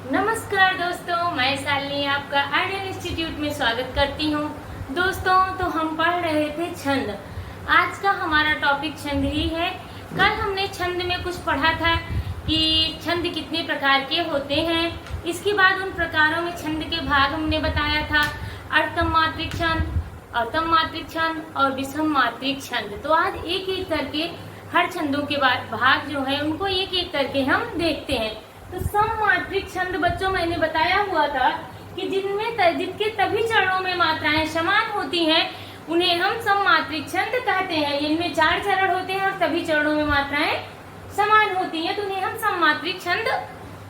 नमस्कार दोस्तों, मैं शालिनी आपका आइडियल इंस्टीट्यूट में स्वागत करती हूँ। दोस्तों, तो हम पढ़ रहे थे छंद। आज का हमारा टॉपिक छंद ही है। कल हमने छंद में कुछ पढ़ा था कि छंद कितने प्रकार के होते हैं। इसके बाद उन प्रकारों में छंद के भाग हमने बताया था, अर्थम मात्रिक छंद, अतम मात्रिक छंद और विषम मात्रिक छंद। तो आज एक एक करके हर छंदों के भाग जो है उनको एक एक करके हम देखते हैं। तो सममात्रिक छंद बच्चों मैंने बताया हुआ था कि जिनके सभी चरणों में मात्राएं समान होती हैं उन्हें हम सममात्रिक छंद कहते हैं। इनमें 4 चरण होते हैं और सभी चरणों में मात्राएं समान होती हैं तो उन्हें हम सममात्रिक छंद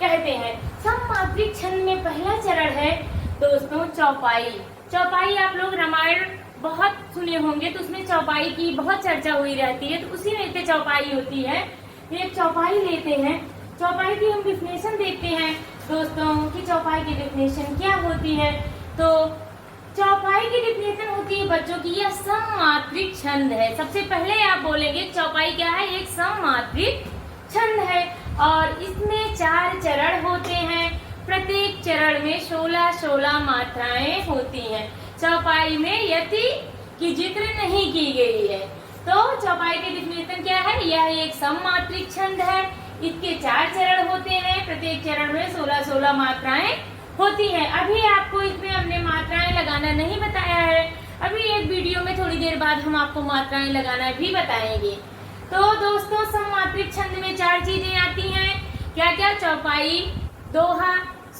कहते हैं। सममात्रिक छंद में पहला चरण है दोस्तों चौपाई। चौपाई आप लोग रामायण बहुत सुने होंगे तो उसमें चौपाई की बहुत चर्चा हुई रहती है, तो उसी में से चौपाई होती है। एक चौपाई लेते हैं। चौपाई की हम डिफिनेशन देखते हैं दोस्तों कि चौपाई की डिफिनेशन क्या होती है। तो चौपाई की डिफिनेशन होती है बच्चों की यह सममात्रिक छंद है। सबसे पहले आप बोलेंगे चौपाई क्या है, एक सममात्रिक छंद है और इसमें 4 चरण होते हैं। प्रत्येक चरण में 16-16 मात्राएं होती हैं। चौपाई में यति की जिक्र नहीं की गई है। तो चौपाई की डिफिनेशन क्या है, यह एक सममात्रिक छंद है। इसके 4 चरण होते हैं। प्रत्येक चरण में 16-16 मात्राएं होती हैं। अभी आपको इसमें हमने मात्राएं लगाना नहीं बताया है। अभी एक वीडियो में थोड़ी देर बाद हम आपको मात्राएं लगाना भी बताएंगे। तो दोस्तों सममात्रिक छंद में 4 चीजें आती हैं। क्या क्या? चौपाई, दोहा,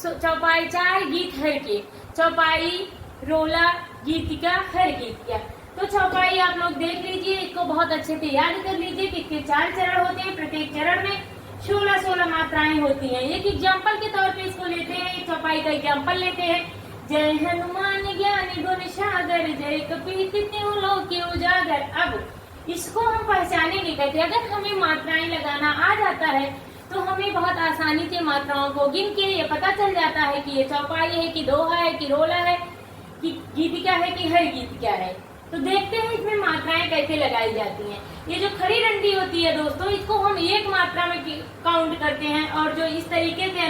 चौपाई 4 गीत हर के, चौपाई, रोला, गीतिका, हर गीतिका। तो चौपाई आप लोग देख लीजिए, इसको बहुत अच्छे से याद कर लीजिए कि इसके 4 चरण होते हैं। प्रत्येक चरण में 16-16 मात्राएं होती हैं। एक एग्जाम्पल के तौर पे इसको लेते हैं, एक चौपाई का एग्जाम्पल लेते हैं। जय हनुमान ज्ञान गुण सागर, जय कपीस तिहुँ लोक उजागर। अब इसको हम पहचानेंगे कैसे? अगर हमें मात्राएं लगाना आ जाता है तो हमें बहुत आसानी से मात्राओं को गिन के ये पता चल जाता है कि ये चौपाई है कि दोहा है कि रोला है कि गीतिका है कि हर गीतिका है। तो देखते हैं इसमें मात्राएं कैसे लगाई जाती हैं। ये जो खड़ी डंडी होती है दोस्तों, इसको हम एक मात्रा में काउंट करते हैं और जो इस तरीके से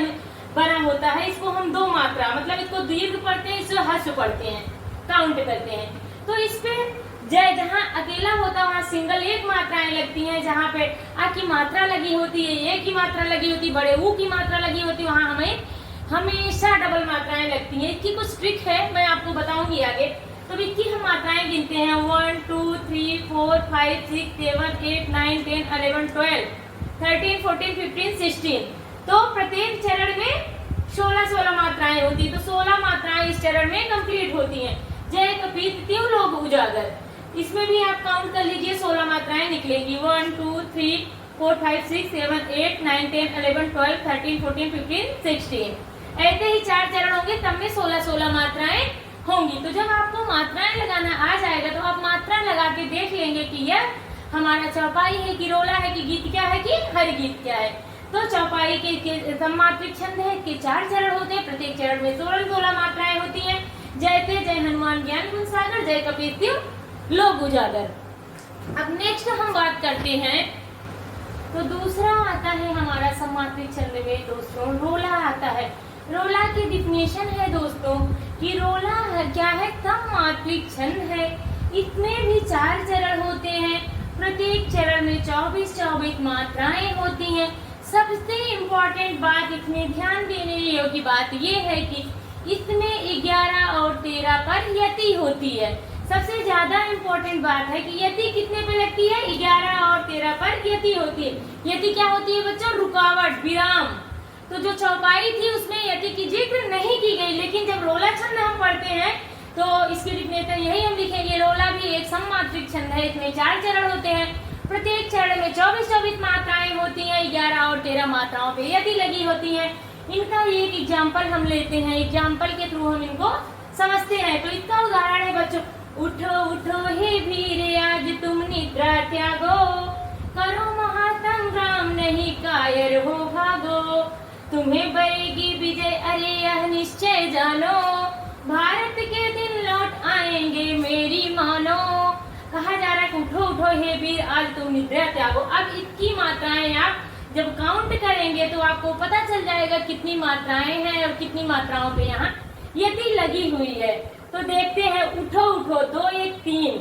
बना होता है इसको हम 2 मात्रा, मतलब इसको दीर्घ पढ़ते हैं, इसको ह्रस्व पढ़ते हैं, काउंट करते हैं। तो इस पे जहाँ अकेला होता है वहाँ सिंगल एक मात्राएं लगती हैं। जहाँ पे आ की मात्रा लगी होती है, ए की मात्रा लगी होती है, बड़े ऊ की मात्रा लगी होती है, वहाँ हमें हमेशा डबल मात्राएं लगती हैं। इसकी कुछ ट्रिक है, मैं आपको बताऊंगी आगे। तो इसकी हम मात्राएं गिनते हैं 1 2 3 4 5 6 7 8 9 10 11 12 13 14 15 16। तो प्रत्येक चरण में 16-16 मात्राएं होती है। तो 16 मात्राएं इस चरण में कंप्लीट होती हैं। जय कपीस तिहुँ लोक उजागर, इसमें भी आप काउंट कर लीजिए, 16 मात्राएं निकलेगी। 1 2 3 4 5 6 7 8 9 10 11 12 13 14 15 16। ऐसे ही 4 चरण होंगे, तब में 16-16 मात्राएं होंगी। तो जब आपको मात्राएं लगाना आ जाएगा तो आप मात्रा लगा के देख लेंगे कि यह हमारा चौपाई है कि रोला है कि गीतिका है कि हर गीतिका है। तो चौपाई के सममात्रिक छंद है कि 4 चरण होते हैं। प्रत्येक चरण में 16-16 मात्राएं होती हैं। जैसे जय हनुमान ज्ञान गुण सागर, जय कपीस तिहुँ लोक उजागर। अब नेक्स्ट हम बात करते हैं, तो दूसरा आता है हमारा सममात्रिक छंद में दोस्तों रोला आता है। रोला की डिफिनेशन है दोस्तों कि रोला क्या है, सममात्रिक छंद है। इसमें भी 4 चरण होते हैं। प्रत्येक चरण में 24-24 मात्राएं होती हैं। सबसे इम्पोर्टेंट बात, इसमें ध्यान देने योग्य बात ये है कि इसमें 11 और 13 पर यति होती है। सबसे ज्यादा इम्पोर्टेंट बात है कि यति कितने पे लगती है, 11 और 13 पर यति होती है। यति क्या होती है बच्चों? रुकावट, विराम। तो जो चौपाई थी उसमें यति की जिक्र नहीं की गई, लेकिन जब रोला छंद हम पढ़ते हैं तो इसकी डिफिनेशन यही हम लिखेंगे। रोला भी एक सममात्रिक छंद है। इसमें 4 चरण होते हैं। प्रत्येक चरण में 24-24 मात्राएं होती हैं। 11 और 13 मात्राओं पे यति लगी होती है। इनका एक एग्जाम्पल हम लेते हैं, एग्जाम्पल के थ्रू हम इनको समझते हैं। तो इसका उदाहरण है बच्चों, उठो उठो हे वीर आज तुम निद्रा त्यागो, करो महासंग्राम नहीं कायर हो भागो, तुम्हें बरेगी विजय अरे यह निश्चय जानो, भारत के दिन लौट आएंगे मेरी मानो। कहा जा रहा है उठो उठो हे वीर आज तुम निद्रा त्यागो। अब इसकी मात्राएं आप जब काउंट करेंगे तो आपको पता चल जाएगा कितनी मात्राएं हैं और कितनी मात्राओं पे यहाँ यति लगी हुई है। तो देखते हैं, उठो उठो, 2 1 3,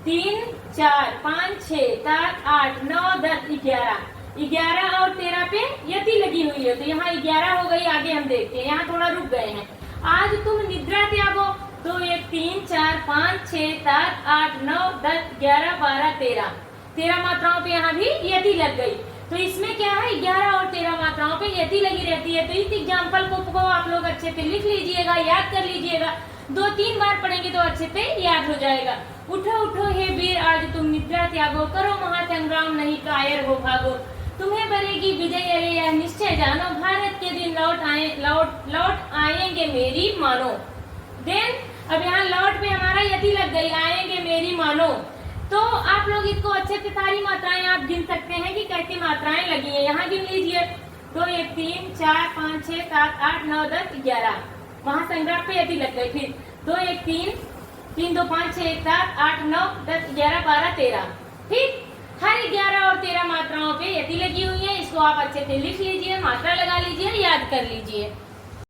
3 4 5 6 7 8 9 10 11, 11 और 13 पे यति लगी हुई है। तो यहाँ 11 हो गई। आगे हम देखते हैं, यहाँ थोड़ा रुक गए हैं। आज तुम निद्रा त्यागो, 2 1 3 4 5 6 7 8 9 10 11 12 13, 13 मात्राओं पे यहाँ भी यति लग गई। तो इसमें क्या है, 11 और 13 मात्राओं पे यति लगी रहती है। तो इस एग्जाम्पल को आप लोग अच्छे से लिख लीजिएगा, याद कर लीजिएगा। 2-3 बार पढ़ेंगे तो अच्छे से याद हो जाएगा। उठो उठो हे वीर, आज तुम निद्रा त्यागो, करो महासंग्राम, नहीं कायर हो भागो, तुम्हें बनेगी विजय, अरे यह निश्चय जानो, भारत के दिन लौट आएंगे मेरी मानो। देन अब यहाँ लौट पे हमारा यति लग गई, आएंगे मेरी मानो। तो आप लोग इसको अच्छे से सारी मात्राएं आप गिन सकते हैं कि कैसी मात्राएं लगी है। यहाँ गिन लीजिए, 2 1 3 4 5 6 7 8 9 10 11, वहां संग्राम पे यति लग गई। फिर 2 1 3 3 2 5 6 7 8 9 10 11 12 13, ठीक। हर 11 और 13 मात्राओं पे यति लगी हुई है। इसको आप अच्छे से लिख लीजिए, मात्रा लगा लीजिए, याद कर लीजिए।